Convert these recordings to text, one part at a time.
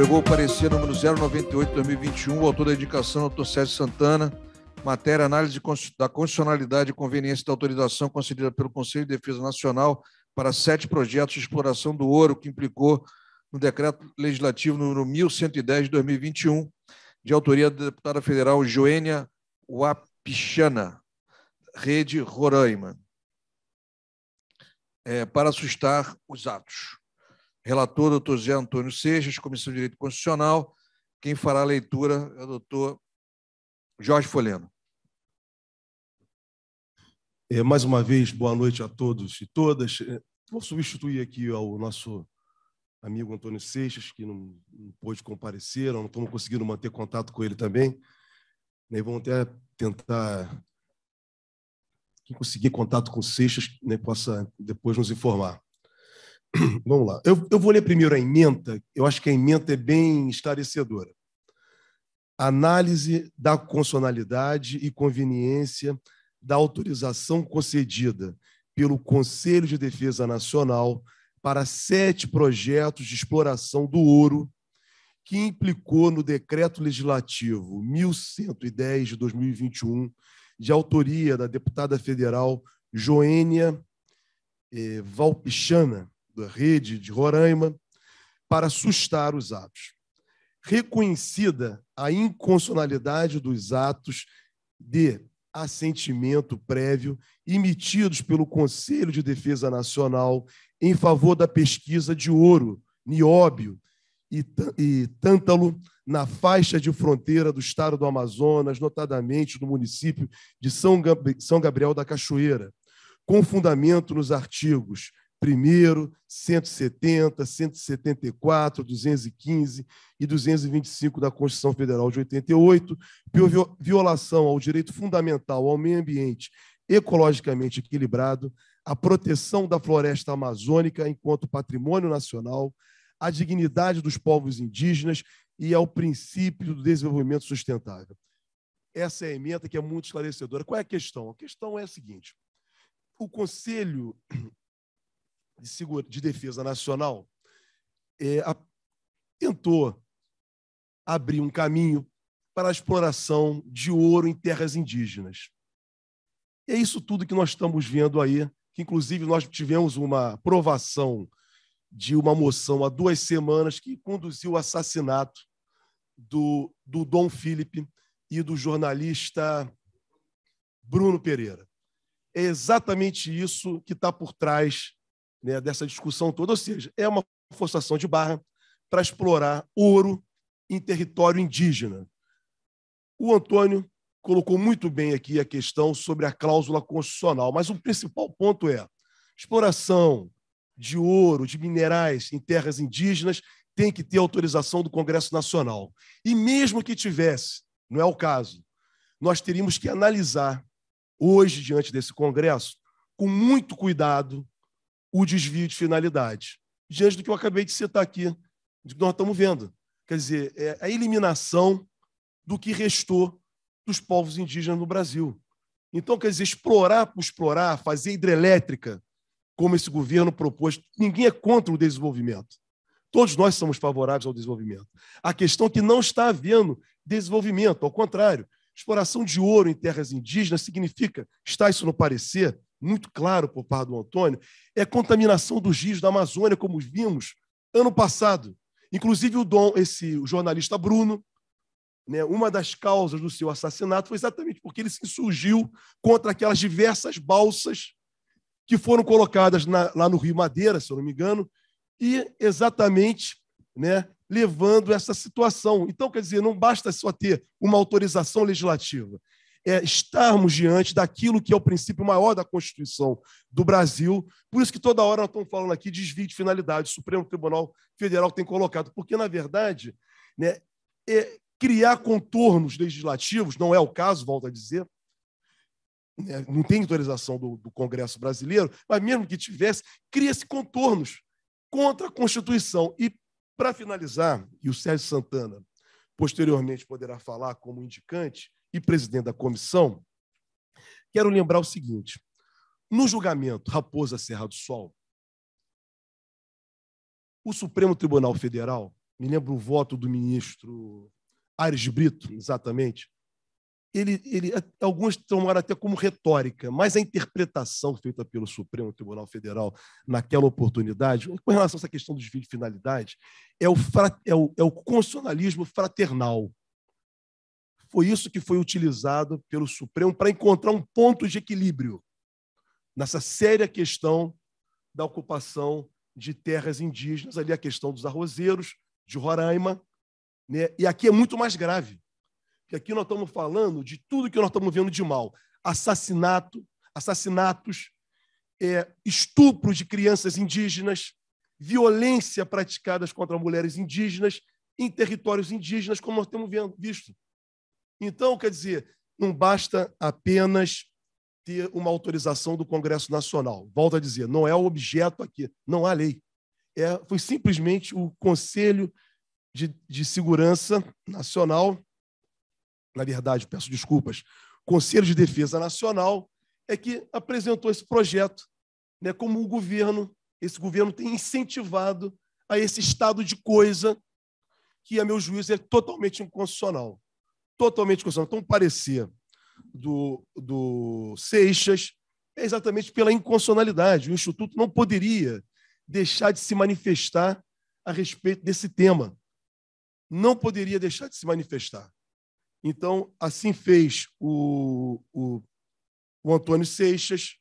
Empregou o parecer número 098/2021, o autor da indicação, doutor Sérgio Santana, matéria análise da constitucionalidade e conveniência da autorização concedida pelo Conselho de Defesa Nacional para 7 projetos de exploração do ouro, que implicou no Decreto Legislativo número 1110 de 2021, de autoria da deputada federal Joênia Wapichana, Rede Roraima, para sustar os atos. Relator, doutor Zé Antônio Seixas, Comissão de Direito Constitucional. Quem fará a leitura é o doutor Jorge Foleno. Mais uma vez, boa noite a todos e todas. Vou substituir aqui ao nosso amigo Antônio Seixas, que não pôde comparecer, não estamos conseguindo manter contato com ele também. E vamos até tentar, quem conseguir contato com o Seixas, possa depois nos informar. Vamos lá. Eu vou ler primeiro a ementa. Eu acho que a ementa é bem esclarecedora. Análise da constitucionalidade e conveniência da autorização concedida pelo Conselho de Defesa Nacional para 7 projetos de exploração do ouro, que implicou no Decreto Legislativo 1110 de 2021, de autoria da deputada federal Joênia Wapichana, da Rede de Roraima, para sustar os atos. Reconhecida a inconstitucionalidade dos atos de assentimento prévio emitidos pelo Conselho de Defesa Nacional em favor da pesquisa de ouro, nióbio e tântalo na faixa de fronteira do estado do Amazonas, notadamente no município de São Gabriel da Cachoeira, com fundamento nos artigos 1º, 170, 174, 215 e 225 da Constituição Federal de 88, por violação ao direito fundamental ao meio ambiente ecologicamente equilibrado, à proteção da floresta amazônica enquanto patrimônio nacional, à dignidade dos povos indígenas e ao princípio do desenvolvimento sustentável. Essa é a ementa que é muito esclarecedora. Qual é a questão? A questão é a seguinte: o Conselho de Defesa Nacional tentou abrir um caminho para a exploração de ouro em terras indígenas. E é isso tudo que nós estamos vendo aí, que inclusive nós tivemos uma aprovação de uma moção há 2 semanas que conduziu ao assassinato do Dom Philip e do jornalista Bruno Pereira. É exatamente isso que está por trás dessa discussão toda, ou seja, é uma forçação de barra para explorar ouro em território indígena. O Antônio colocou muito bem aqui a questão sobre a cláusula constitucional, mas o principal ponto é: exploração de ouro, de minerais em terras indígenas tem que ter autorização do Congresso Nacional. E mesmo que tivesse, não é o caso, nós teríamos que analisar hoje, diante desse Congresso, com muito cuidado, o desvio de finalidade, diante do que eu acabei de citar aqui, do que nós estamos vendo. Quer dizer, é a eliminação do que restou dos povos indígenas no Brasil. Então, quer dizer, explorar por explorar, fazer hidrelétrica, como esse governo propôs, ninguém é contra o desenvolvimento. Todos nós somos favoráveis ao desenvolvimento. A questão é que não está havendo desenvolvimento, ao contrário. Exploração de ouro em terras indígenas significa, está isso no parecer, muito claro por parte do Antônio, é contaminação dos rios da Amazônia, como vimos ano passado. Inclusive, o jornalista Bruno, uma das causas do seu assassinato foi exatamente porque ele se insurgiu contra aquelas diversas balsas que foram colocadas lá no Rio Madeira, se eu não me engano, e exatamente levando essa situação. Então, quer dizer, não basta só ter uma autorização legislativa, é estarmos diante daquilo que é o princípio maior da Constituição do Brasil. Por isso que toda hora nós estamos falando aqui de desvio de finalidade, o Supremo Tribunal Federal tem colocado, porque, na verdade, criar contornos legislativos, não é o caso, volto a dizer, não tem autorização do Congresso brasileiro, mas mesmo que tivesse, cria-se contornos contra a Constituição. E, para finalizar, e o Sérgio Santana posteriormente poderá falar como indicante e presidente da comissão, quero lembrar o seguinte: no julgamento Raposa Serra do Sol, o Supremo Tribunal Federal me lembro o voto do ministro Aires Brito, exatamente, alguns tomaram até como retórica, mas a interpretação feita pelo Supremo Tribunal Federal naquela oportunidade, com relação a essa questão do desvio de finalidade, é o constitucionalismo fraternal. Foi isso que foi utilizado pelo Supremo para encontrar um ponto de equilíbrio nessa séria questão da ocupação de terras indígenas, ali a questão dos arrozeiros, de Roraima, né? E aqui é muito mais grave, porque aqui nós estamos falando de tudo que nós estamos vendo de mal. Assassinatos, estupro de crianças indígenas, violência praticadas contra mulheres indígenas em territórios indígenas, como nós temos visto. Então, quer dizer, não basta apenas ter uma autorização do Congresso Nacional. Volto a dizer, não é o objeto aqui, não há lei. Foi simplesmente o Conselho de Segurança Nacional, na verdade, peço desculpas, Conselho de Defesa Nacional, é que apresentou esse projeto, né, como esse governo tem incentivado a esse estado de coisa que, a meu juízo, é totalmente inconstitucional. Totalmente inconstitucional. Então, o parecer do Seixas é exatamente pela inconstitucionalidade. O Instituto não poderia deixar de se manifestar a respeito desse tema. Não poderia deixar de se manifestar. Então, assim fez o Antônio Seixas,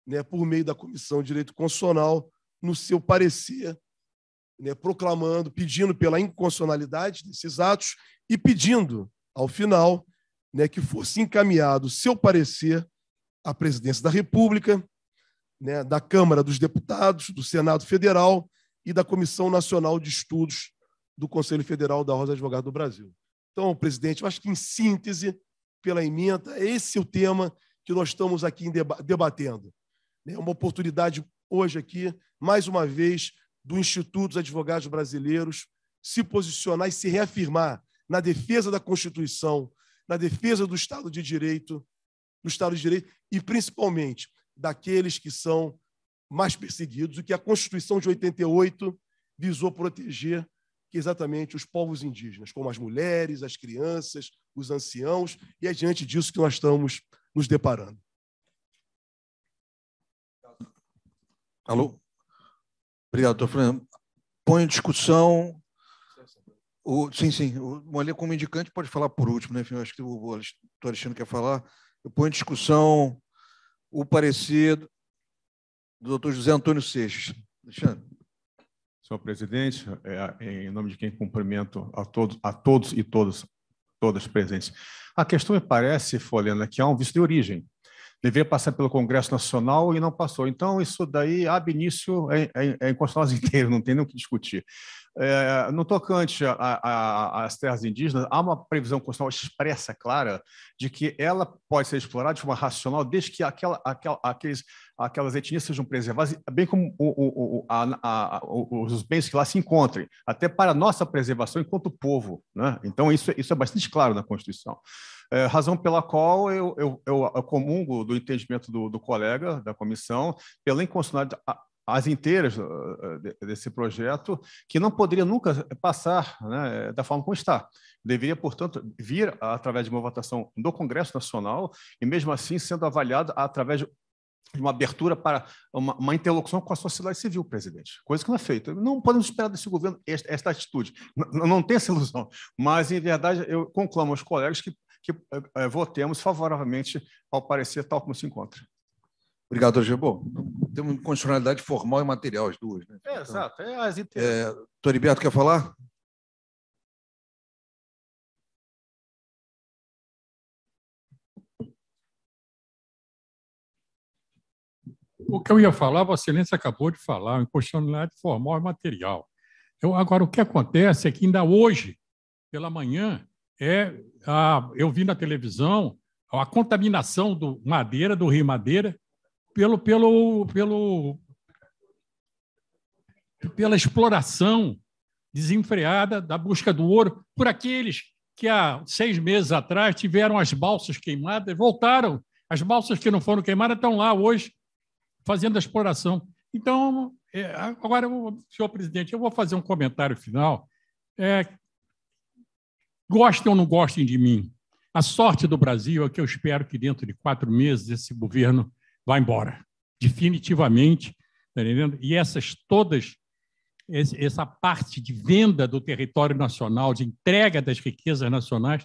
né, por meio da Comissão de Direito Constitucional, no seu parecer, né, proclamando, pedindo pela inconstitucionalidade desses atos e pedindo, ao final, né, que fosse encaminhado o seu parecer à Presidência da República, né, da Câmara dos Deputados, do Senado Federal e da Comissão Nacional de Estudos do Conselho Federal da Ordem dos Advogados do Brasil. Então, presidente, eu acho que, em síntese, pela ementa, esse é o tema que nós estamos aqui debatendo. É uma oportunidade hoje aqui, mais uma vez, do Instituto dos Advogados Brasileiros se posicionar e se reafirmar na defesa da Constituição, na defesa do Estado de Direito, e, principalmente, daqueles que são mais perseguidos, o que a Constituição de 88 visou proteger, que é exatamente os povos indígenas, como as mulheres, as crianças, os anciãos, e é diante disso que nós estamos nos deparando. Alô? Obrigado, doutor Fernando. Põe em discussão... Sim. O Moelê, como indicante, pode falar por último, né? Eu acho que o doutor Alexandre quer falar. Eu ponho em discussão o parecer do doutor José Antônio Seixas. Alexandre. Senhor presidente, em nome de quem cumprimento a todos e todas presentes. A questão me parece, Folena, que há um vício de origem. Deveria passar pelo Congresso Nacional e não passou. Então, isso daí, ab início, é inconstitucional inteiro, não tem nem o que discutir. No tocante às terras indígenas, há uma previsão constitucional expressa, clara, de que ela pode ser explorada de forma racional desde que aquelas etnias sejam preservadas, bem como os bens que lá se encontrem, até para a nossa preservação enquanto povo, né? Então, isso é bastante claro na Constituição. Razão pela qual eu comungo do entendimento do colega da comissão pela inconstitucionalidade as inteiras desse projeto, que não poderia nunca passar, né, da forma como está. Deveria, portanto, vir através de uma votação do Congresso Nacional e, mesmo assim, sendo avaliado através de uma abertura para uma interlocução com a sociedade civil, presidente. Coisa que não é feita. Não podemos esperar desse governo esta atitude. Não tem essa ilusão. Mas, em verdade, eu conclamo aos colegas que votemos favoravelmente ao parecer tal como se encontra. Obrigado, doutor Gebol. Temos constitucionalidade formal e material, as duas, né? Então, exato. Doutor Heriberto, quer falar? O que eu ia falar, Vossa Excelência acabou de falar, inconstitucionalidade formal e material. Agora, o que acontece é que ainda hoje, pela manhã, eu vi na televisão a contaminação do Rio Madeira, pela exploração desenfreada da busca do ouro por aqueles que há 6 meses atrás tiveram as balsas queimadas, voltaram. As balsas que não foram queimadas estão lá hoje fazendo a exploração. Então, agora, senhor presidente, eu vou fazer um comentário final gostem ou não gostem de mim, a sorte do Brasil é que eu espero que dentro de 4 meses esse governo vá embora, definitivamente, tá entendendo? E essa parte de venda do território nacional, de entrega das riquezas nacionais,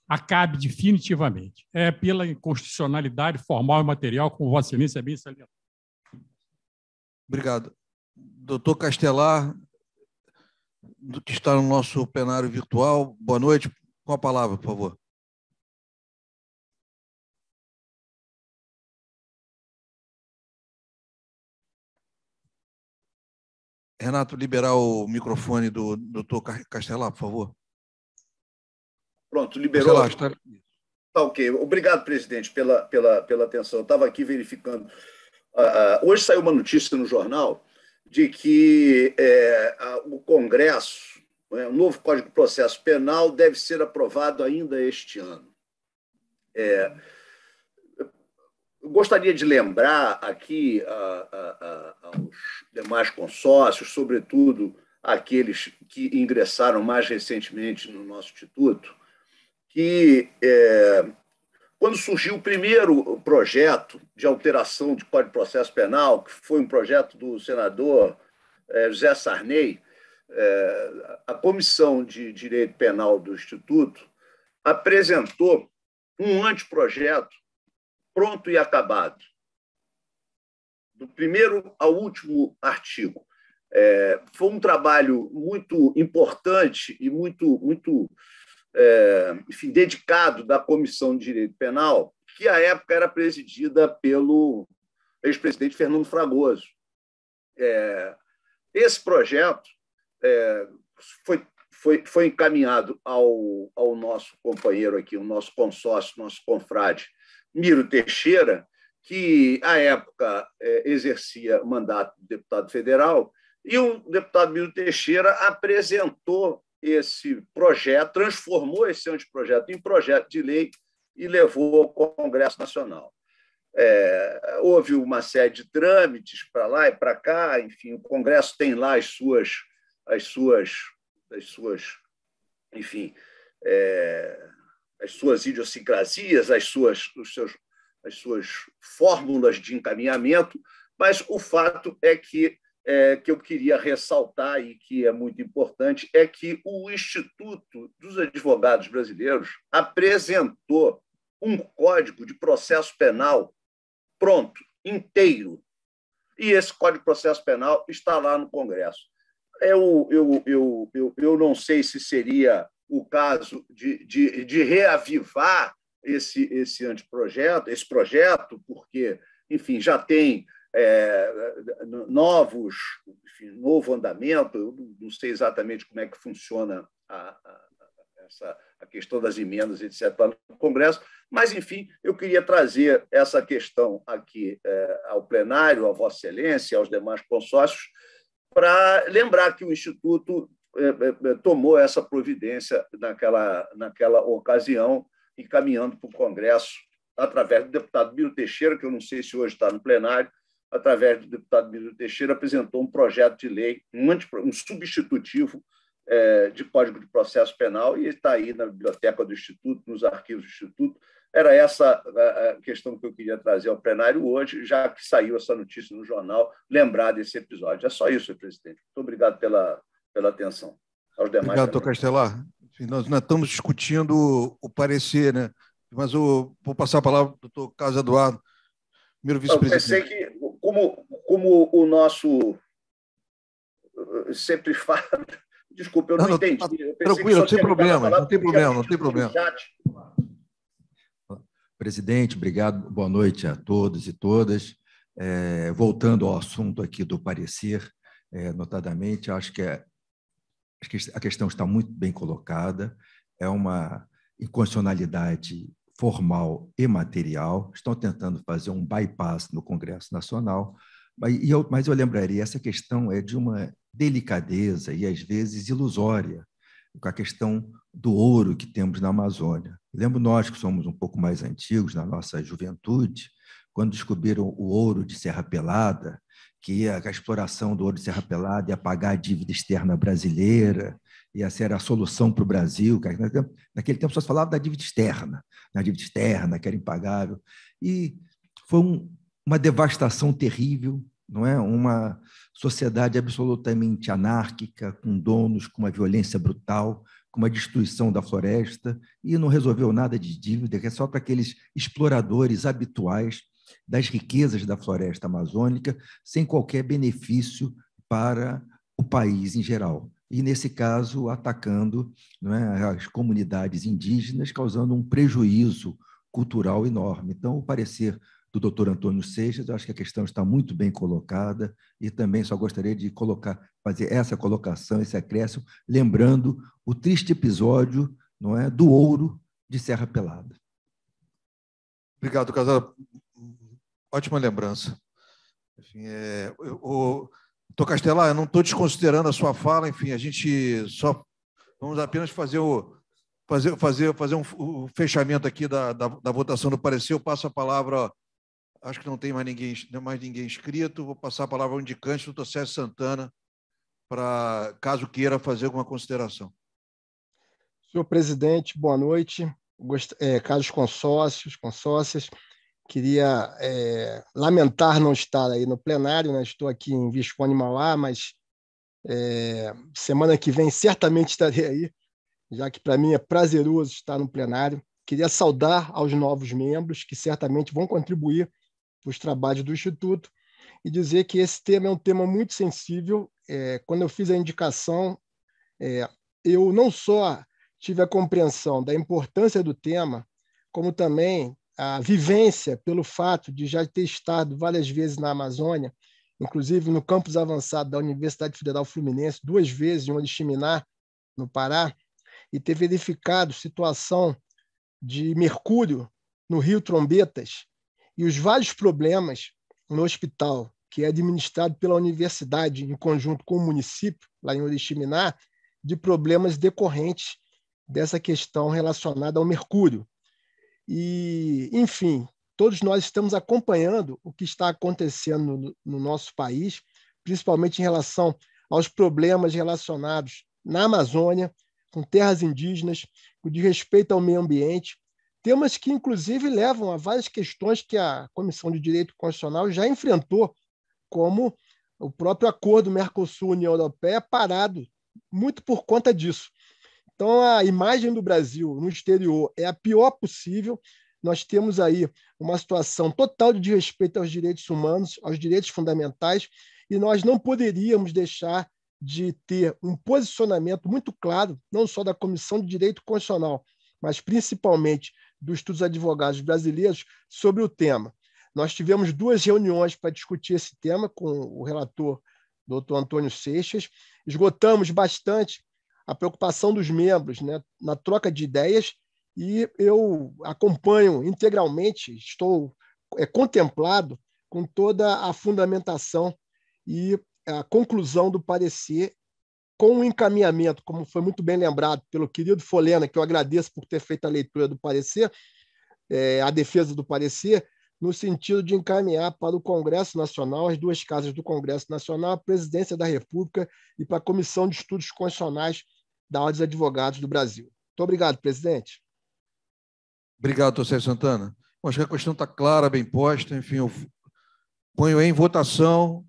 acabe definitivamente. É pela inconstitucionalidade formal e material, como Vossa Excelência bem salientou. Obrigado. Doutor Castelar, que está no nosso plenário virtual, boa noite. Com a palavra, por favor. Renato, liberar o microfone do doutor Castelar, por favor. Pronto, liberou. Castelar, está... Tá, ok. Obrigado, presidente, pela atenção. Eu estava aqui verificando. Hoje saiu uma notícia no jornal de que o Congresso, o novo Código de Processo Penal, deve ser aprovado ainda este ano. Eu gostaria de lembrar aqui aos demais consórcios, sobretudo aqueles que ingressaram mais recentemente no nosso instituto, que quando surgiu o primeiro projeto de alteração de Código de Processo Penal, que foi um projeto do senador José Sarney, a Comissão de Direito Penal do Instituto apresentou um anteprojeto pronto e acabado, do primeiro ao último artigo. Foi um trabalho muito importante e muito enfim, dedicado da Comissão de Direito Penal, que à época era presidida pelo ex-presidente Fernando Fragoso. Esse projeto foi encaminhado ao nosso companheiro aqui, o nosso consórcio, nosso confrade, Miro Teixeira, que, à época, exercia o mandato de deputado federal, e o deputado Miro Teixeira apresentou esse projeto, transformou esse anteprojeto em projeto de lei e levou ao Congresso Nacional. Houve uma série de trâmites para lá e para cá, enfim, o Congresso tem lá as suas enfim, as suas idiosincrasias, as suas fórmulas de encaminhamento, mas o fato é que eu queria ressaltar e que é muito importante é que o Instituto dos Advogados Brasileiros apresentou um Código de Processo Penal pronto, inteiro, e esse Código de Processo Penal está lá no Congresso. Eu não sei se seria o caso de reavivar esse anteprojeto, esse projeto, porque, enfim, já tem novo andamento. Eu não sei exatamente como é que funciona a questão das emendas, etc., no Congresso, mas, enfim, eu queria trazer essa questão aqui ao plenário, a Vossa Excelência, aos demais consórcios, para lembrar que o Instituto tomou essa providência naquela ocasião, encaminhando para o Congresso, através do deputado Miro Teixeira, que eu não sei se hoje está no plenário, através do deputado Miro Teixeira, apresentou um projeto de lei, um substitutivo de Código de Processo Penal, e está aí na biblioteca do Instituto, nos arquivos do Instituto. Era essa a questão que eu queria trazer ao plenário hoje, já que saiu essa notícia no jornal, lembrar desse episódio. É só isso, presidente. Muito obrigado pela atenção. Aos demais. Obrigado, doutor Castelar. Enfim, nós estamos discutindo o parecer, né? Mas eu vou passar a palavra para o doutor Carlos Eduardo, primeiro vice-presidente. Eu pensei que, como o nosso sempre fala... Desculpa, eu não entendi. Tranquilo, não tem problema, não tem problema, não tem problema. Presidente, obrigado. Boa noite a todos e todas. Voltando ao assunto aqui do parecer, notadamente, acho que a questão está muito bem colocada, é uma inconstitucionalidade formal e material, estão tentando fazer um bypass no Congresso Nacional, mas eu lembraria, essa questão é de uma delicadeza e, às vezes, ilusória, com a questão do ouro que temos na Amazônia. Lembro nós que somos um pouco mais antigos, na nossa juventude, quando descobriram o ouro de Serra Pelada, que a exploração do ouro de Serra Pelada ia pagar a dívida externa brasileira, e essa era a solução para o Brasil. Naquele tempo só se falava da dívida externa, que era impagável. E foi uma devastação terrível, não é? Uma sociedade absolutamente anárquica, com donos, com uma violência brutal, com uma destruição da floresta, e não resolveu nada de dívida, que é só para aqueles exploradores habituais das riquezas da floresta amazônica, sem qualquer benefício para o país em geral. E, nesse caso, atacando, não é, as comunidades indígenas, causando um prejuízo cultural enorme. Então, o parecer do doutor Antônio Seixas, eu acho que a questão está muito bem colocada, e também só gostaria de fazer essa colocação, esse acréscimo, lembrando o triste episódio, não é, do ouro de Serra Pelada. Obrigado, Casal. Ótima lembrança. Enfim, doutor Castelar, eu não estou desconsiderando a sua fala, enfim, a gente só vamos apenas fazer o fechamento aqui da votação do parecer. Eu passo a palavra, acho que não tem mais ninguém inscrito, vou passar a palavra ao indicante, doutor Sérgio Santana, para caso queira fazer alguma consideração. Senhor presidente, boa noite. Caros consórcios, consórcias, queria lamentar não estar aí no plenário, né? Estou aqui em Visconde Mauá, mas semana que vem certamente estarei aí, já que para mim é prazeroso estar no plenário. Queria saudar aos novos membros, que certamente vão contribuir para os trabalhos do Instituto, e dizer que esse tema é um tema muito sensível. Quando eu fiz a indicação, eu não só tive a compreensão da importância do tema, como também a vivência pelo fato de já ter estado várias vezes na Amazônia, inclusive no campus avançado da Universidade Federal Fluminense, 2 vezes em Oriximiná, no Pará, e ter verificado situação de mercúrio no Rio Trombetas e os vários problemas no hospital, que é administrado pela universidade em conjunto com o município, lá em Oriximiná, de problemas decorrentes dessa questão relacionada ao mercúrio. E, enfim, todos nós estamos acompanhando o que está acontecendo no nosso país, principalmente em relação aos problemas relacionados na Amazônia, com terras indígenas, com de respeito ao meio ambiente, temas que, inclusive, levam a várias questões que a Comissão de Direito Constitucional já enfrentou, como o próprio acordo Mercosul-União Europeia, parado muito por conta disso. Então, a imagem do Brasil no exterior é a pior possível. Nós temos aí uma situação total de desrespeito aos direitos humanos, aos direitos fundamentais, e nós não poderíamos deixar de ter um posicionamento muito claro, não só da Comissão de Direito Constitucional, mas principalmente dos Institutos Advogados Brasileiros, sobre o tema. Nós tivemos 2 reuniões para discutir esse tema com o relator, doutor Antônio Seixas, esgotamos bastante a preocupação dos membros, né, na troca de ideias, e eu acompanho integralmente, estou contemplado com toda a fundamentação e a conclusão do parecer, com o encaminhamento, como foi muito bem lembrado pelo querido Folena, que eu agradeço por ter feito a leitura do parecer, a defesa do parecer, no sentido de encaminhar para o Congresso Nacional, as 2 casas do Congresso Nacional, a Presidência da República e para a Comissão de Estudos Constitucionais da Ordem dos Advogados do Brasil. Muito obrigado, presidente. Obrigado, doutor Sérgio Santana. Acho que a questão está clara, bem posta. Enfim, eu ponho em votação,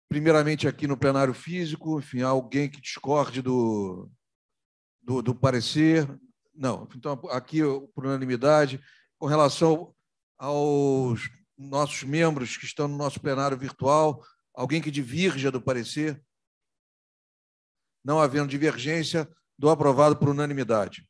primeiramente aqui no plenário físico, enfim, alguém que discorde do parecer. Não, então aqui por unanimidade. Com relação aos nossos membros que estão no nosso plenário virtual, alguém que divirja do parecer? Não havendo divergência, dou aprovado por unanimidade.